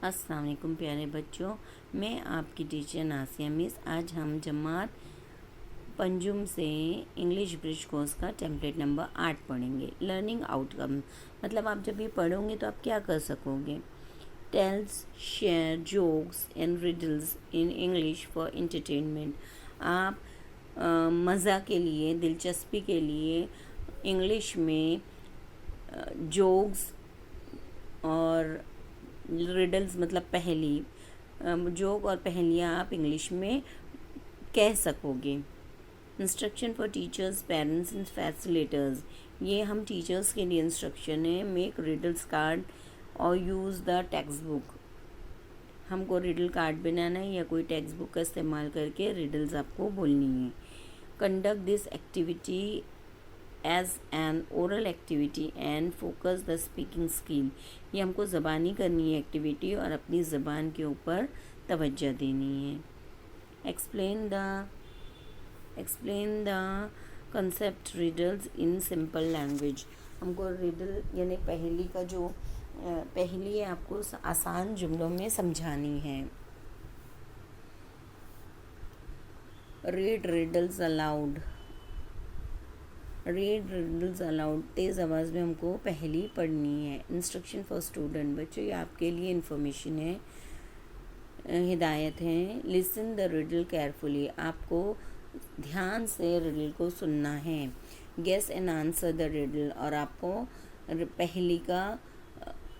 अस्सलाम वालेकुम प्यारे बच्चों, मैं आपकी टीचर नासिया मिस। आज हम जमात पंजुम से इंग्लिश ब्रिज कोर्स का टेम्पलेट नंबर 8 पढ़ेंगे। लर्निंग आउटकम मतलब आप जब ये पढ़ोगे तो आप क्या कर सकोगे। Tells share jokes and riddles in English for entertainment. आप मज़ा के लिए, दिलचस्पी के लिए इंग्लिश में जोक्स और रिडल्स मतलब पहेली, जोक और पहेलियाँ आप इंग्लिश में कह सकोगे। Instruction for teachers, parents and facilitators, ये हम टीचर्स के लिए इंस्ट्रक्शन है। मेक रिडल्स कार्ड और यूज़ द टेक्स्ट बुक। हमको रिडल कार्ड बनाना है या कोई टेक्स्ट बुक का इस्तेमाल करके रिडल्स आपको बोलनी है। Conduct this activity as an oral activity and focus the speaking skill. ये हमको ज़बानी करनी है एक्टिविटी और अपनी ज़बान के ऊपर तवज्जो देनी है। Explain the concept riddles in simple language. हमको रिडल यानी पहेली का जो पहेली है आपको आसान जुमलों में समझानी है। Read riddles allowed. तेज़ आवाज़ में हमको पहेली पढ़नी है। इंस्ट्रक्शन फॉर स्टूडेंट, बच्चों ये आपके लिए इन्फॉर्मेशन है, हिदायत है। लिसन द रिडल केयरफुली, आपको ध्यान से रिडल को सुनना है। Guess and answer the riddle, और आपको पहेली का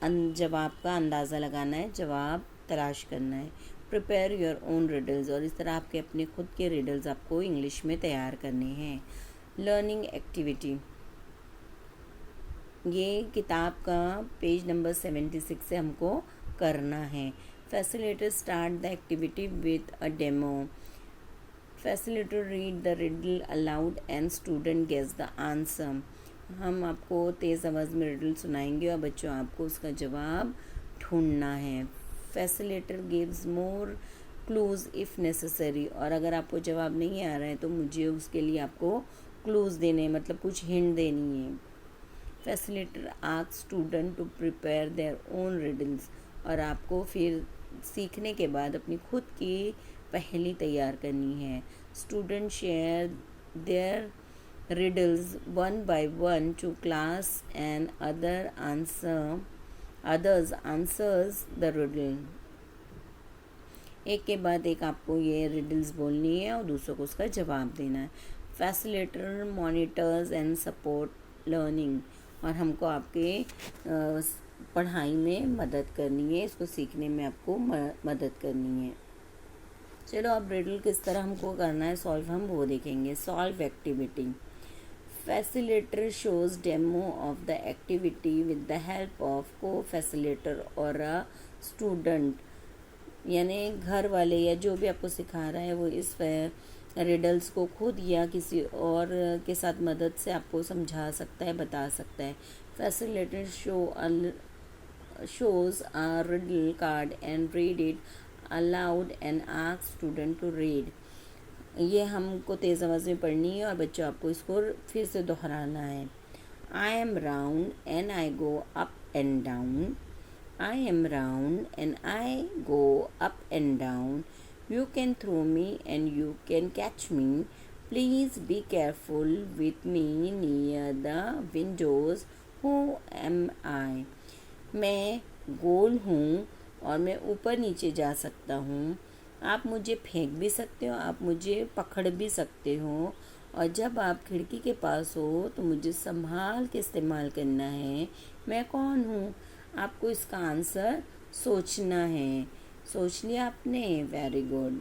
जवाब का अंदाज़ा लगाना है, जवाब तलाश करना है। प्रिपेयर योर ओन रिडल्स, और इस तरह आपके अपने खुद के रिडल्स आपको इंग्लिश में तैयार करने हैं। लर्निंग एक्टिविटी, ये किताब का पेज नंबर 76 से हमको करना है। Facilitator start the activity with a demo. Facilitator read the riddle aloud and student guess the answer. हम आपको तेज़ आवाज़ में रिडल सुनाएंगे और बच्चों आपको उसका जवाब ढूंढना है। Facilitator gives more clues if necessary, और अगर आपको जवाब नहीं आ रहा है तो मुझे उसके लिए आपको क्लूज़ देने, मतलब कुछ हिंट देनी है। Facilitator ask student to prepare their own riddles, और आपको फिर सीखने के बाद अपनी खुद की पहेली तैयार करनी है। Student share their riddles one by one to class and others answers the riddle। एक के बाद एक आपको ये रिडल्स बोलनी है और दूसरों को उसका जवाब देना है। Facilitator monitors and support learning, और हमको आपके पढ़ाई में मदद करनी है, इसको सीखने में आपको मदद करनी है। चलो अब रिडल किस तरह हमको करना है सॉल्व, हम वो देखेंगे। Solve activity. Facilitator shows demo of the activity with the help of co-facilitator और अ स्टूडेंट, यानी घर वाले या जो भी आपको सिखा रहा है वो इस रिडल्स को खुद या किसी और के साथ मदद से आपको समझा सकता है, बता सकता है। Facilitator shows a riddle card and read it aloud and ask student to read। ये हमको तेज़ आवाज़ में पढ़नी है और बच्चों आपको इसको फिर से दोहराना है। I am round and I go up and down। I am round and I go up and down। You can throw me and you can catch me। Please be careful with me near the windows। Who am I। मैं गोल हूँ और मैं ऊपर नीचे जा सकता हूँ। आप मुझे फेंक भी सकते हो, आप मुझे पकड़ भी सकते हो, और जब आप खिड़की के पास हो तो मुझे संभाल के इस्तेमाल करना है। मैं कौन हूँ, आपको इसका आंसर सोचना है। सोच लिया आपने, very good.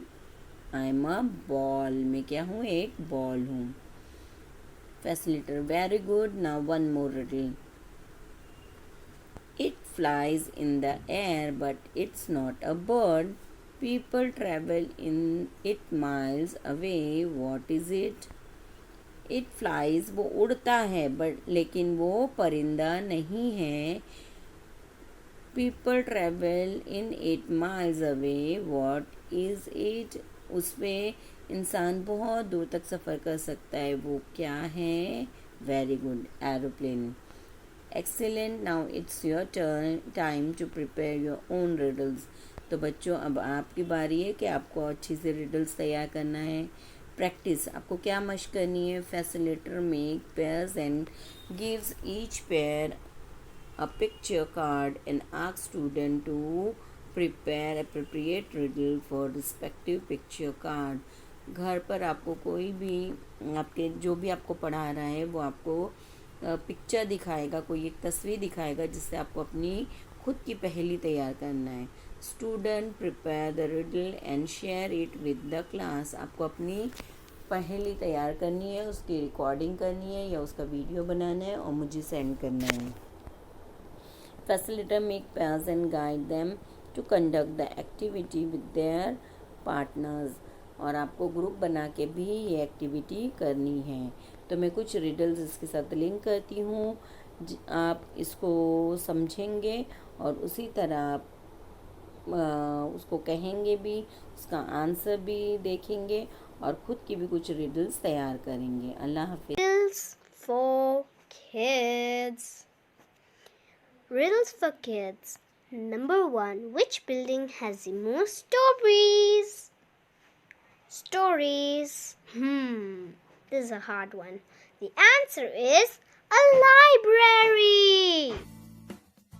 I am a ball, मैं क्या हूँ, एक बॉल हूँ। Facilitator, very good, now one more riddle. It flies in the air but it's not a bird। People travel in it miles away। What is it। It flies, वो उड़ता है but लेकिन वो परिंदा नहीं है। People travel in it miles away। What is it। उसमें इंसान बहुत दूर तक सफ़र कर सकता है, वो क्या है। Very good, aeroplane. Excellent. Now it's your time to prepare your own riddles. तो बच्चों अब आपकी बारी है कि आपको अच्छी से रिडल्स तैयार करना है. प्रैक्टिस. आपको क्या मशक करनी है? Facilitator make pairs and gives each pair a picture card and ask student to prepare appropriate riddle for respective picture card. घर पर आपको कोई भी आपके जो भी आपको पढ़ा रहा है वो आपको पिक्चर दिखाएगा, कोई एक तस्वीर दिखाएगा जिससे आपको अपनी खुद की पहेली तैयार करना है. Student prepare the riddle and share it with the class. आपको अपनी पहेली तैयार करनी है, उसकी रिकॉर्डिंग करनी है या उसका वीडियो बनाना है और मुझे सेंड करना है. Facilitator make pairs and guide them to conduct the activity with their partners. और आपको ग्रुप बना के भी ये एक्टिविटी करनी है. तो मैं कुछ रिडल्स इसके साथ लिंक करती हूँ, आप इसको समझेंगे और उसी तरह आप उसको कहेंगे भी, उसका आंसर भी देखेंगे और खुद की भी कुछ रिडल्स तैयार करेंगे. अल्लाह हाफिज़. Riddles for kids. Riddles for kids. Number 1. Which building has the most stories? Stories. This is a hard one. The answer is a library.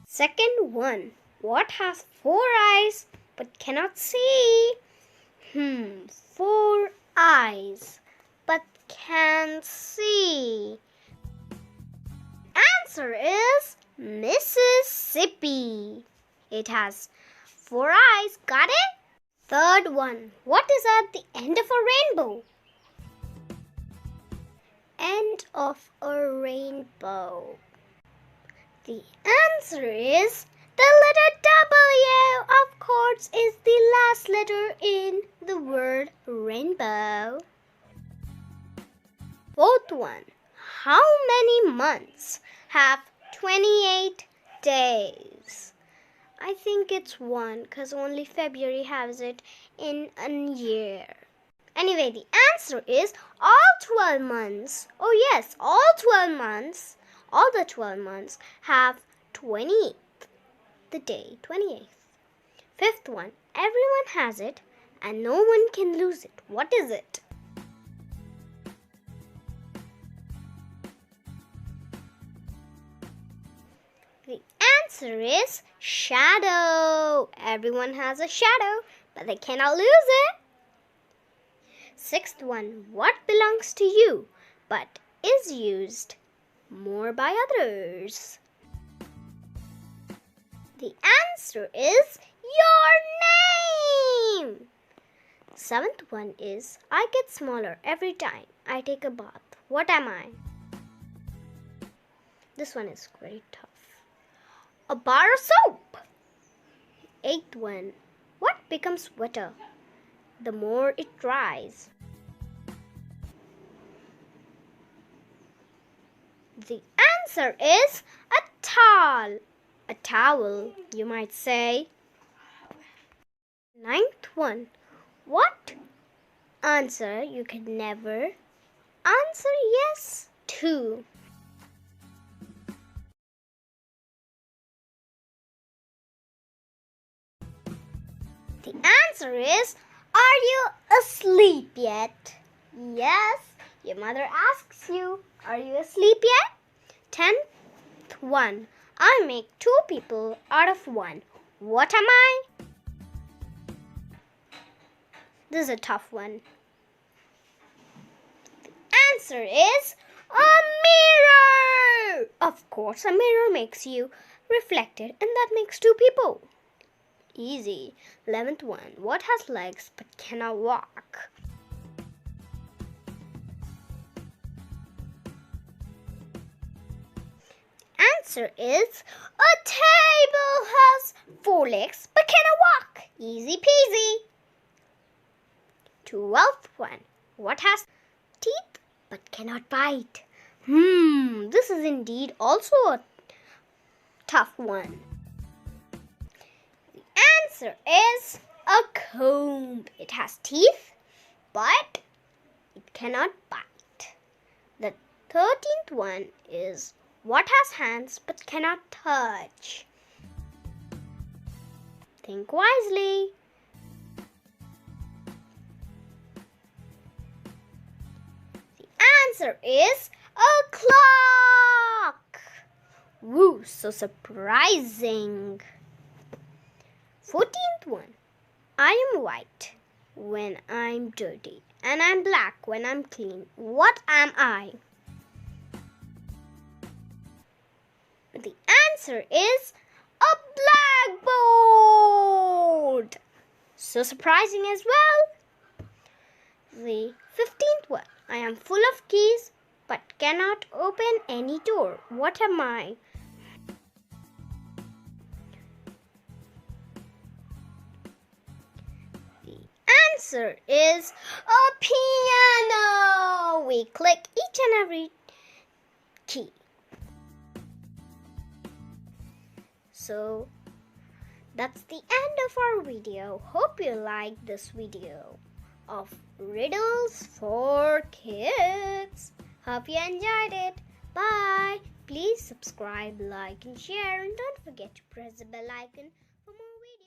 Second one. What has 4 eyes but cannot see? 4 eyes but can see. Answer is Mississippi. It has 4 eyes. Got it? Third one. What is at the end of a rainbow? End of a rainbow. The answer is the letter W. Of course, is the last letter in the word rainbow. Fourth one. How many months have 28 days? I think it's 1 because only February has it in a year. Anyway, the answer is all 12 months. Oh yes, all 12 months, all the 12 months have 28th, the day 28th. Fifth one, everyone has it and no one can lose it. What is it? The answer is shadow. Everyone has a shadow, but they cannot lose it. Sixth one, what belongs to you, but is used more by others? The answer is your name. Seventh one is, I get smaller every time I take a bath. What am I? This one is very tough. A bar of soap. Eighth one, what becomes wetter the more it dries? The answer is a towel. A towel, you might say. Ninth one, what answer you can never answer yes to? The answer is, are you asleep yet? Yes, your mother asks you, are you asleep yet? 10th one, I make 2 people out of 1. What am I? This is a tough one. The answer is a mirror. Of course, a mirror makes you reflected and that makes 2 people. Easy. 11th one, what has legs but cannot walk? Answer is, a table has 4 legs but cannot walk. Easy peasy. 12th one, what has teeth but cannot bite? This is indeed also a tough one. The answer is a comb. It has teeth but it cannot bite. The 13th one is What has hands but cannot touch? Think wisely. The answer is a clock. Woo, so surprising. 14th one. I am white when I'm dirty, and I'm black when I'm clean. What am I? The answer is a blackboard. So surprising as well. The 15th one. I am full of keys but cannot open any door. What am I? The answer is a piano. We click each and every key. So that's the end of our video. Hope you liked this video of riddles for kids. Hope you enjoyed it. Bye. Please subscribe, like and share, and don't forget to press the bell icon for more videos.